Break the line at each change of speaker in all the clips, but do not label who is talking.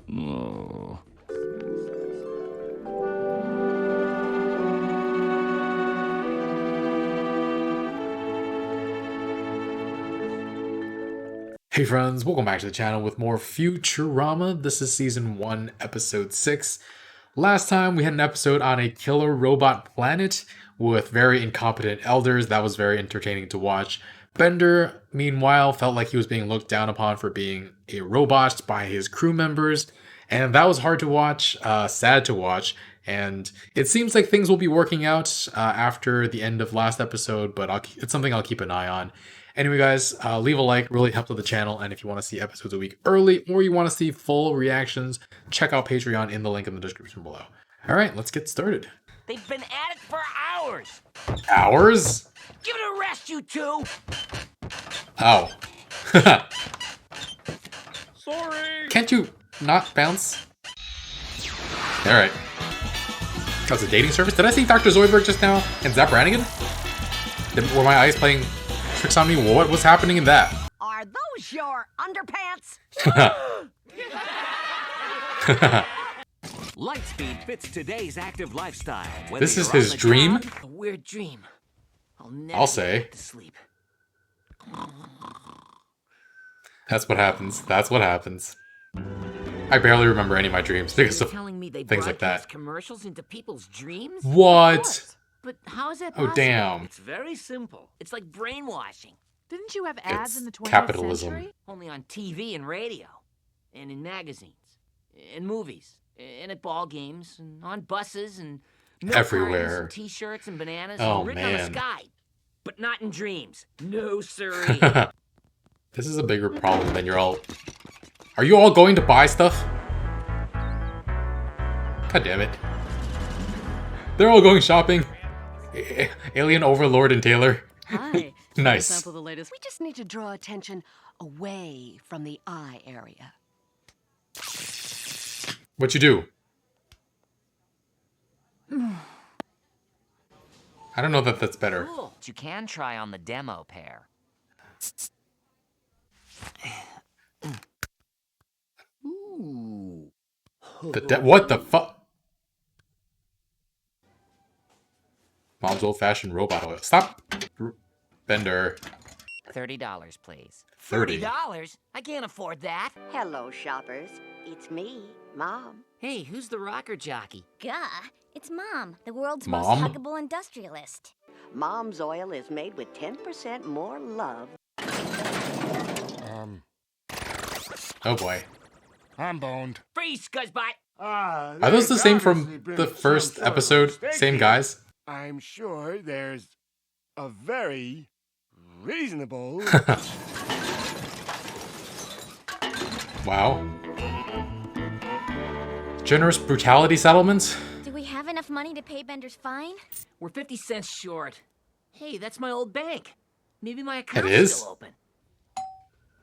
Oh.
Hey friends, welcome back to the channel with more Futurama. This is season 1, episode 6. Last time we had an episode on a killer robot planet with very incompetent elders. That was very entertaining to watch. Bender, meanwhile, felt like he was being looked down upon for being a robot by his crew members. And that was hard to watch, sad to watch. And it seems like things will be working out after the end of last episode, but it's something I'll keep an eye on. Anyway, guys, leave a like, really helps with the channel. And if you want to see episodes a week early or you want to see full reactions, check out Patreon in the link in the description below. All right, let's get started.
They've been at it for hours.
Hours?
Give it a rest, you two.
Oh.
Sorry.
Can't you not bounce? All right. That was a dating service? Did I see Dr. Zoidberg just now and Zap Brannigan? Were my eyes playing tricks on me? What was happening in that?
Are those your underpants?
Lightspeed fits today's active lifestyle.
This is his dream?
Job, a weird dream.
I'll say.
To sleep.
That's what happens. That's what happens. I barely remember any of my dreams because of
telling me they
things like that.
Commercials into people's dreams?
What?
But how is that
possible? Oh, damn.
It's very simple. It's like brainwashing.
Didn't you have ads
It's
in the 20th
capitalism.
century?
Only on TV and radio. And in magazines. In movies. And at ball games. And on buses. And milk
everywhere.
cartons and t-shirts and bananas.
Oh,
and written on the
man.
sky. But not in dreams. No, sirree.
This is a bigger problem than you're all... Are you all going to buy stuff? God damn it. They're all going shopping. Alien Overlord and Taylor.
Hi.
Nice.
Sample the latest. We just need to draw attention away from the eye area.
What you do? I don't know that that's better.
Cool. You can try on the demo pair. Ooh.
What the fuck? Mom's old-fashioned robot oil. Stop! Bender.
$30, please.
30.
$30? I can't afford that.
Hello, shoppers. It's me, Mom.
Hey, who's the rocker jockey?
Gah, it's Mom, the world's
Mom?
most huggable industrialist.
Mom's oil is made with 10% more love.
Oh boy.
I'm boned.
Freeze, Scuzzbot!
Are those the same from the first episode? Same guys?
I'm sure there's a very reasonable...
Wow. Generous brutality settlements?
Do we have enough money to pay Bender's fine?
We're 50 cents short. Hey, that's my old bank. Maybe my account's
is?
still open.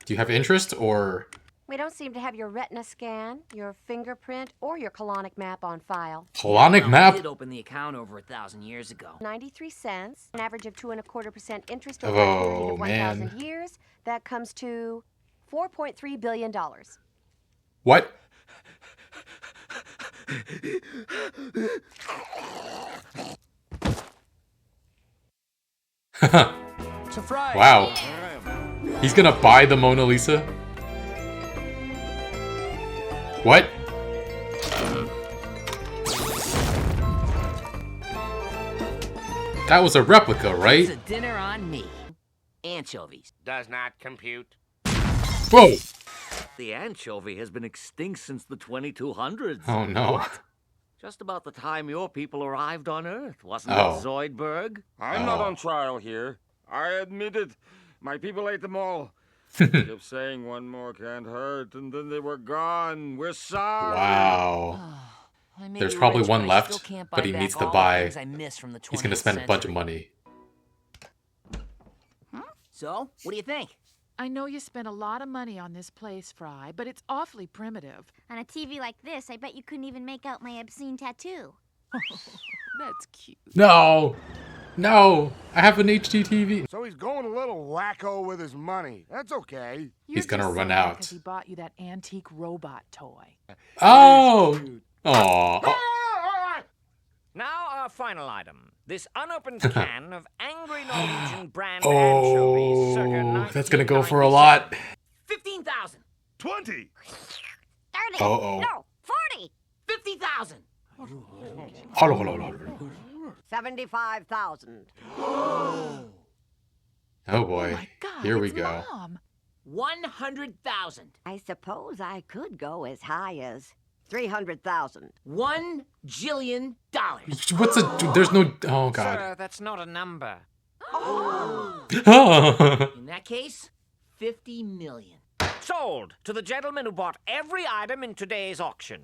Do you have interest or...
We don't seem to have your retina scan, your fingerprint, or your colonic map on file.
Colonic
I
map?
did open the account over 1,000 years ago.
93 cents, an average of 2.25% interest over a period
Oh,
of 1,000
man.
years. That comes to $4.3 billion.
What?
Surprise!
Wow. He's gonna buy the Mona Lisa? What? That was a replica,
It's
right?
a dinner on me. Anchovies.
Does not compute.
Whoa!
The anchovy has been extinct since the 2200s.
Oh no.
Just about the time your people arrived on Earth, wasn't
Oh.
it, Zoidberg?
I'm not
Oh.
on trial here. I admit it. My people ate them all. Kept saying one more can't hurt, and then they were gone. We're sorry.
Wow.
I may
There's
be
probably
rich,
one
but I
left,
still can't
but
buy
he
back
needs to
all the
buy-
things I missed from the
He's gonna
20th
spend a bunch of
century.
money.
So, what do you think?
I know you spent a lot of money on this place, Fry, but it's awfully primitive.
On a TV like this, I bet you couldn't even make out my obscene tattoo.
That's cute.
No! No, I have an HD TV.
So he's going a little wacko with his money. That's okay.
You're
He's gonna
just
run
sad
out.
because he bought you that antique robot toy.
Oh, oh,
Now our final item. This unopened can of angry Norwegian brand
oh,
anchovies circa
that's gonna go for a lot.
15,000.
20.
30.
Uh-oh.
No, 40.
50,000.
Hold on, hold on, hold on.
75,000.
Oh boy,
My God,
here we
it's
go.
Mom.
100,000.
I suppose I could go as high as 300,000.
$1 jillion.
What's a? There's no. Oh god.
Sir, that's not a number.
In that case, 50 million.
Sold to the gentleman who bought every item in today's auction.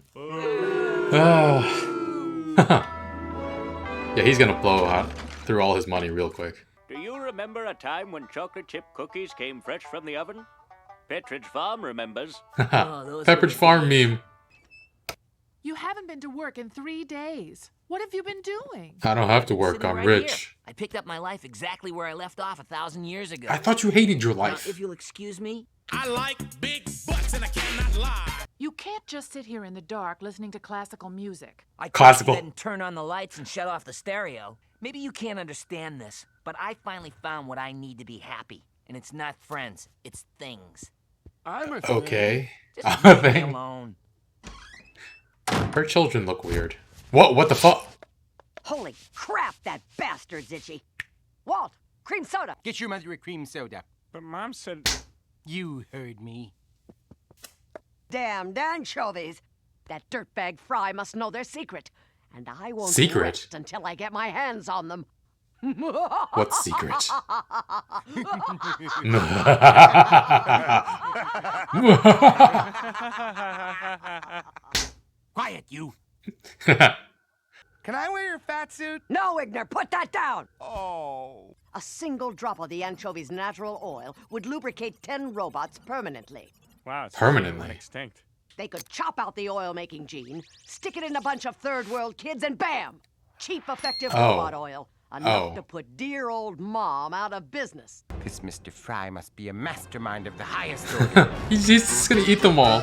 Yeah, he's gonna blow out through all his money real quick.
Do you remember a time when chocolate chip cookies came fresh from the oven? Petridge Farm remembers.
Oh, those
Pepperidge
were the
Farm
days.
meme.
You haven't been to work in 3 days. What have you been doing?
I don't have to work.
Sitting
I'm
right
rich.
here. I picked up my life exactly where I left off 1,000 years ago.
I thought you hated your
Now,
life.
if you'll excuse me,
I like big butts and I cannot lie.
You can't just sit here in the dark listening to classical music.
I could
Classical.
go ahead and turn on the lights and shut off the stereo. Maybe you can't understand this, but I finally found what I need to be happy. And it's not friends, it's things.
I'm a
Okay.
Just
A
leave me
thing.
alone.
Her children look weird. What the fuck?
Holy crap, that bastard's itchy. Walt, cream soda.
Get your mother a cream soda.
But Mom said...
You heard me.
Damned anchovies. That dirtbag Fry must know their secret. And I won't
Secret?
rest until I get my hands on them.
What secret?
Quiet, you.
Can I wear your fat suit?
No, Igner, put that down.
Oh.
A single drop of the anchovy's natural oil would lubricate 10 robots permanently.
Wow, it's
Permanently.
extinct.
They could chop out the oil-making gene, stick it in a bunch of third-world kids, and bam! Cheap, effective
Oh.
robot oil. Enough
Oh.
to put dear old Mom out of business.
This Mr. Fry must be a mastermind of the highest order.
He's just gonna eat them all.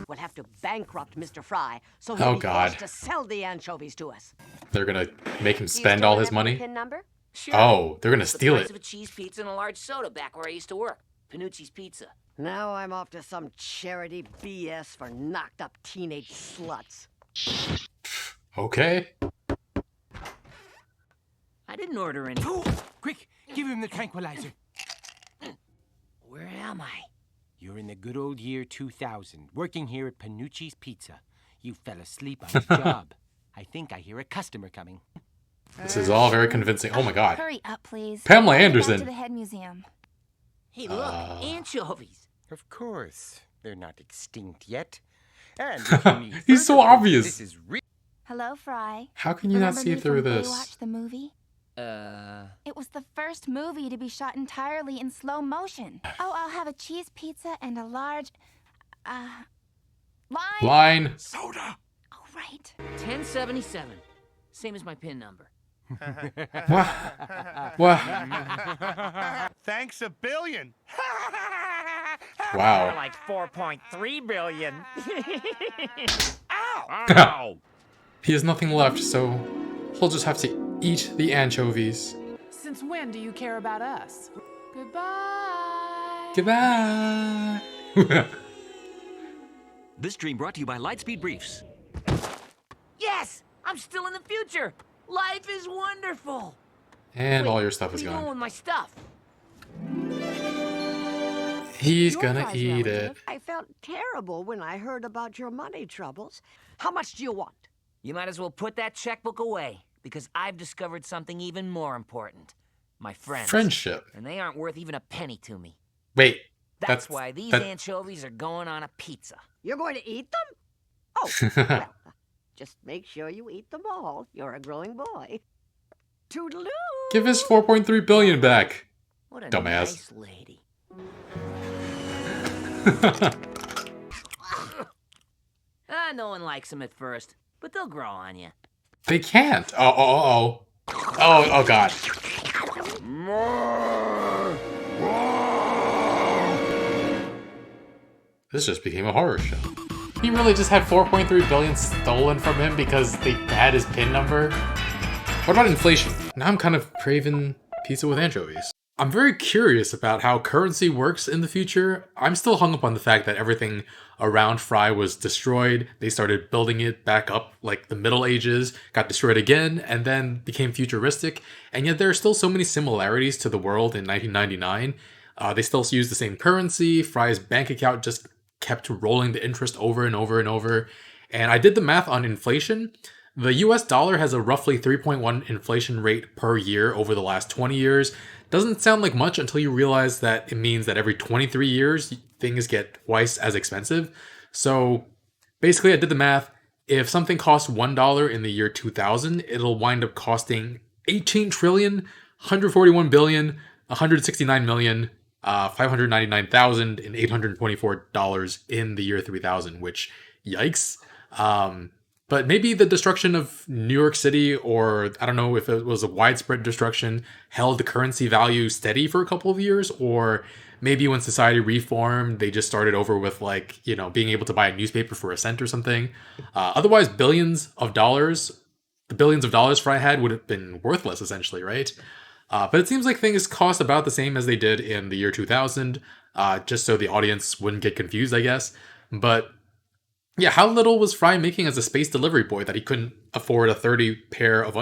We'll have to bankrupt Mr. Fry, so
Oh,
he'll be
God.
forced to sell the anchovies to us.
They're gonna make him
Do you
spend
still
all his
remember the
money.
PIN number?
Sure.
Oh, they're gonna
It's the
steal
price
it.
of a cheese pizza and a large soda back where I used to work. Panucci's Pizza.
Now I'm off to some charity BS for knocked-up teenage sluts.
Okay.
I didn't order any.
Quick, give him the tranquilizer.
Where am I?
You're in the good old year 2000, working here at Panucci's Pizza. You fell asleep on the job. I think I hear a customer coming.
This is all very convincing. Oh my god.
Hurry up, please.
Pamela
Get back
Anderson.
to the head museum.
Hey, look, anchovies.
Of course, they're not extinct yet. And if you need
He's so
further proof,
obvious.
This is
Hello, Fry.
How can you not
Remember
see
me
through
from
this?
Baywatch the movie? It was the first movie to be shot entirely in slow motion. Oh, I'll have a cheese pizza and a large, lime.
Line.
Soda.
Oh, right.
1077. Same as my PIN number.
What? What?
Thanks a billion.
Wow.
Like 4.3 billion.
Ow!
He has nothing left, so he'll just have to eat the anchovies.
Since when do you care about us? Goodbye.
Goodbye.
This dream brought to you by Lightspeed Briefs.
Yes! I'm still in the future! Life is wonderful!
And
Wait,
all your stuff
what
is
are you doing
gone.
with my stuff?
He's
Your
gonna
Fry's
eat it.
relative. I felt terrible when I heard about your money troubles. How much do you want?
You might as well put that checkbook away, because I've discovered something even more important. My friends.
Friendship.
And they aren't worth even a penny to me.
Wait.
That's why these
that-
anchovies are going on a pizza.
You're going to eat them? Oh, well, just make sure you eat them all. You're a growing boy. Toodaloo!
Give his 4.3 billion back.
What a
Dumbass.
nice lady. No one likes them at first, but they'll grow on you.
They can't. Oh. Oh god.
More!
This just became a horror show. He really just had 4.3 billion stolen from him because they had his PIN number? What about inflation? Now I'm kind of craving pizza with anchovies. I'm very curious about how currency works in the future. I'm still hung up on the fact that everything around Fry was destroyed. They started building it back up like the Middle Ages, got destroyed again, and then became futuristic. And yet there are still so many similarities to the world in 1999. They still use the same currency. Fry's bank account just kept rolling the interest over and over and over. And I did the math on inflation. The US dollar has a roughly 3.1 inflation rate per year over the last 20 years. Doesn't sound like much until you realize that it means that every 23 years, things get twice as expensive. So basically, I did the math. If something costs $1 in the year 2000, it'll wind up costing 18 trillion, 141 billion, 169 million, $599,824 in the year 3000, which, yikes. But maybe the destruction of New York City, or I don't know if it was a widespread destruction, held the currency value steady for a couple of years, or maybe when society reformed, they just started over with being able to buy a newspaper for a cent or something. Otherwise, the billions of dollars Fry had would have been worthless, essentially, right? But it seems like things cost about the same as they did in the year 2000, just so the audience wouldn't get confused, I guess. But yeah, how little was Fry making as a space delivery boy that he couldn't afford a $30 pair of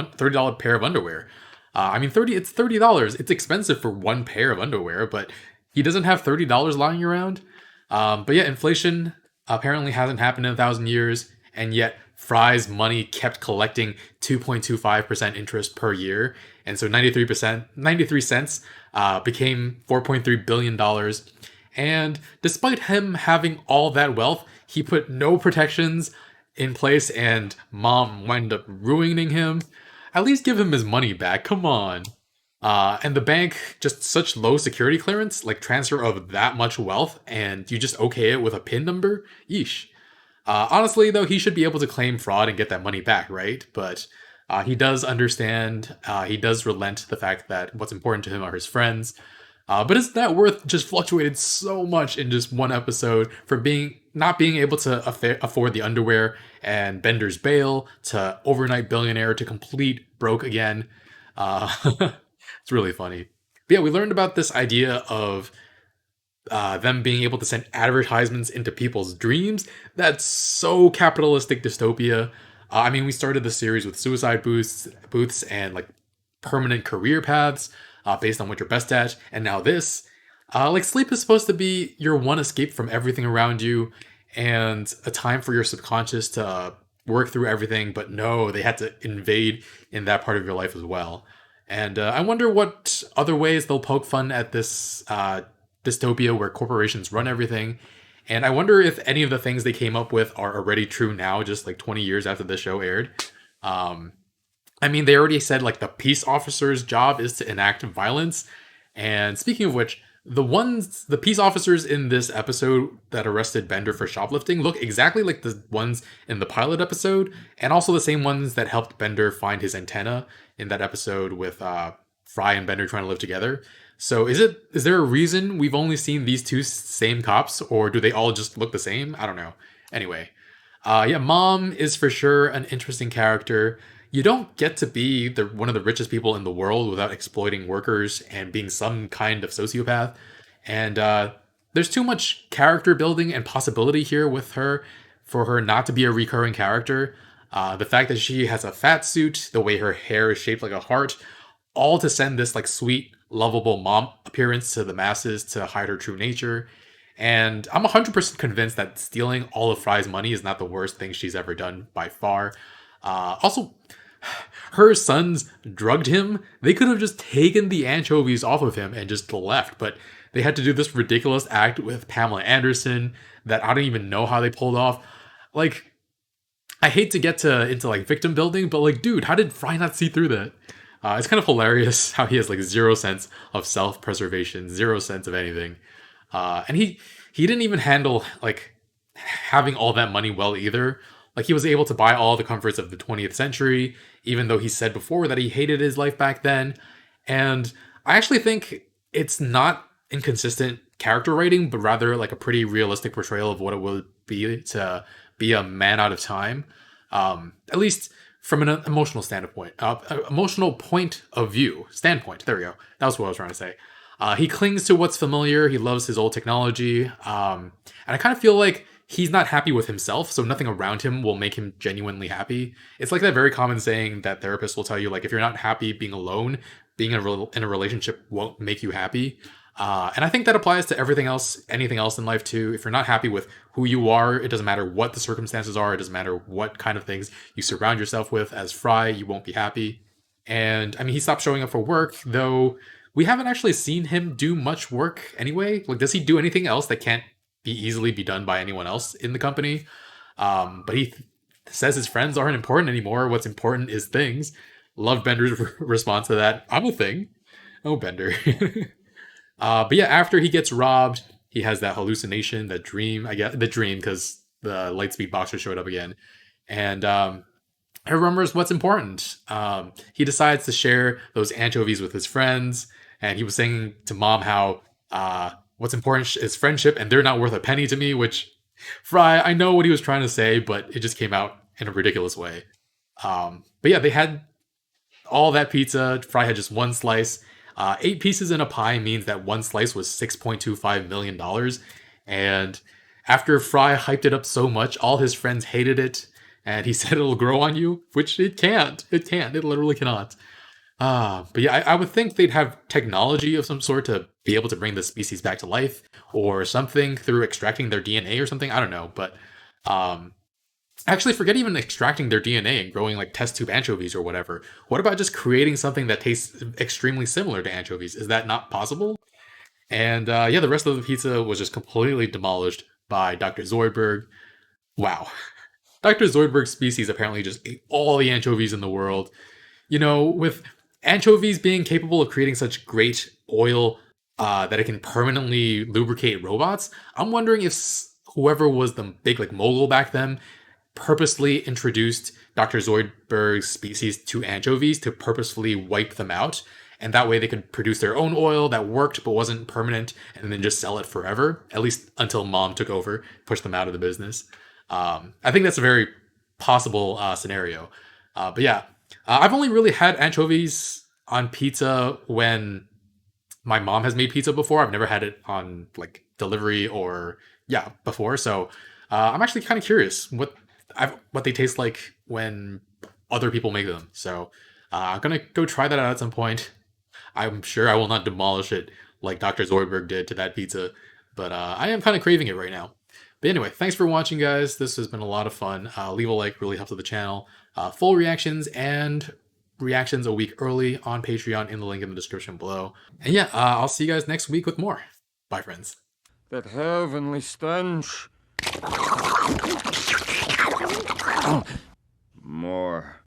underwear? It's $30. It's expensive for one pair of underwear, but he doesn't have $30 lying around. But yeah, inflation apparently hasn't happened in 1,000 years, and yet Fry's money kept collecting 2.25% interest per year, and so 93 cents became $4.3 billion. And despite him having all that wealth, he put no protections in place, and Mom wound up ruining him. At least give him his money back, come on. And the bank, just such low security clearance, like transfer of that much wealth, and you just okay it with a PIN number? Yeesh. Honestly, though, he should be able to claim fraud and get that money back, right? But he does understand, he does relent the fact that what's important to him are his friends. But his net worth just fluctuated so much in just one episode, from not being able to afford the underwear and Bender's bail, to overnight billionaire, to complete broke again. It's really funny. But yeah, we learned about this idea of them being able to send advertisements into people's dreams. That's so capitalistic dystopia. We started the series with suicide booths and like permanent career paths based on what you're best at, and now this. Sleep is supposed to be your one escape from everything around you, and a time for your subconscious to work through everything, but no, they had to invade in that part of your life as well. And I wonder what other ways they'll poke fun at this dystopia where corporations run everything. And I wonder if any of the things they came up with are already true now, just like 20 years after the show aired. They already said like the peace officer's job is to enact violence. And speaking of which, the peace officers in this episode that arrested Bender for shoplifting look exactly like the ones in the pilot episode, and also the same ones that helped Bender find his antenna in that episode with Fry and Bender trying to live together. So is there a reason we've only seen these two same cops, or do they all just look the same? I don't know. Anyway, Mom is for sure an interesting character. You don't get to be one of the richest people in the world without exploiting workers and being some kind of sociopath. And there's too much character building and possibility here with her for her not to be a recurring character. The fact that she has a fat suit, the way her hair is shaped like a heart, all to send this like sweet, lovable mom appearance to the masses to hide her true nature. And I'm 100% convinced that stealing all of Fry's money is not the worst thing she's ever done by far. Also, her sons drugged him. They could have just taken the anchovies off of him and just left, but they had to do this ridiculous act with Pamela Anderson that I don't even know how they pulled off. Like, I hate to get into like victim building, but like, dude, how did Fry not see through that? It's kind of hilarious how he has like 0 sense of self-preservation, 0 sense of anything. And he didn't even handle like having all that money well either. Like, he was able to buy all the comforts of the 20th century, even though he said before that he hated his life back then. And I actually think it's not inconsistent character writing, but rather like a pretty realistic portrayal of what it would be to be a man out of time. At least from an emotional standpoint, emotional point of view, standpoint. There we go. That was what I was trying to say. He clings to what's familiar. He loves his old technology. And I kind of feel like he's not happy with himself, so nothing around him will make him genuinely happy. It's like that very common saying that therapists will tell you, like, if you're not happy being alone, being in a relationship won't make you happy. And I think that applies to everything else, anything else in life too. If you're not happy with who you are, it doesn't matter what the circumstances are. It doesn't matter what kind of things you surround yourself with. As Fry, you won't be happy. And I mean, he stopped showing up for work, though we haven't actually seen him do much work anyway. Like, does he do anything else that can't easily be done by anyone else in the company? But he says his friends aren't important anymore. What's important is things. Love Bender's response to that. I'm a thing. Oh, Bender. But yeah, after he gets robbed, he has that hallucination, that dream. I guess the dream because the Lightspeed boxer showed up again, and he remembers what's important. He decides to share those anchovies with his friends, and he was saying to Mom how what's important is friendship, and they're not worth a penny to me. Which, Fry, I know what he was trying to say, but it just came out in a ridiculous way. But yeah, they had all that pizza. Fry had just one slice. 8 pieces in a pie means that one slice was $6.25 million. And after Fry hyped it up so much, all his friends hated it. And he said it'll grow on you, which it can't. It can't. It literally cannot. But yeah, I would think they'd have technology of some sort to be able to bring the species back to life or something through extracting their DNA or something. I don't know. But actually, forget even extracting their DNA and growing like test tube anchovies or whatever. What about just creating something that tastes extremely similar to anchovies? Is that not possible? And yeah, the rest of the pizza was just completely demolished by Dr. Zoidberg. Wow. Dr. Zoidberg's species apparently just ate all the anchovies in the world. You know, with anchovies being capable of creating such great oil that it can permanently lubricate robots, I'm wondering if whoever was the big like mogul back then purposely introduced Dr. Zoidberg's species to anchovies to purposefully wipe them out. And that way they could produce their own oil that worked but wasn't permanent and then just sell it forever, at least until Mom took over, pushed them out of the business. I think that's a very possible scenario. But yeah, I've only really had anchovies on pizza when my mom has made pizza before. I've never had it on like delivery or before. So I'm actually kind of curious what they taste like when other people make them. So I'm gonna go try that out at some point. I'm sure I will not demolish it like Dr. Zoidberg did to that pizza, but I am kind of craving it right now. But anyway, thanks for watching, guys. This has been a lot of fun. Leave a like, really helps with the channel. Full reactions and reactions a week early on Patreon in the link in the description below. And yeah, I'll see you guys next week with more. Bye, friends.
That heavenly stench. More.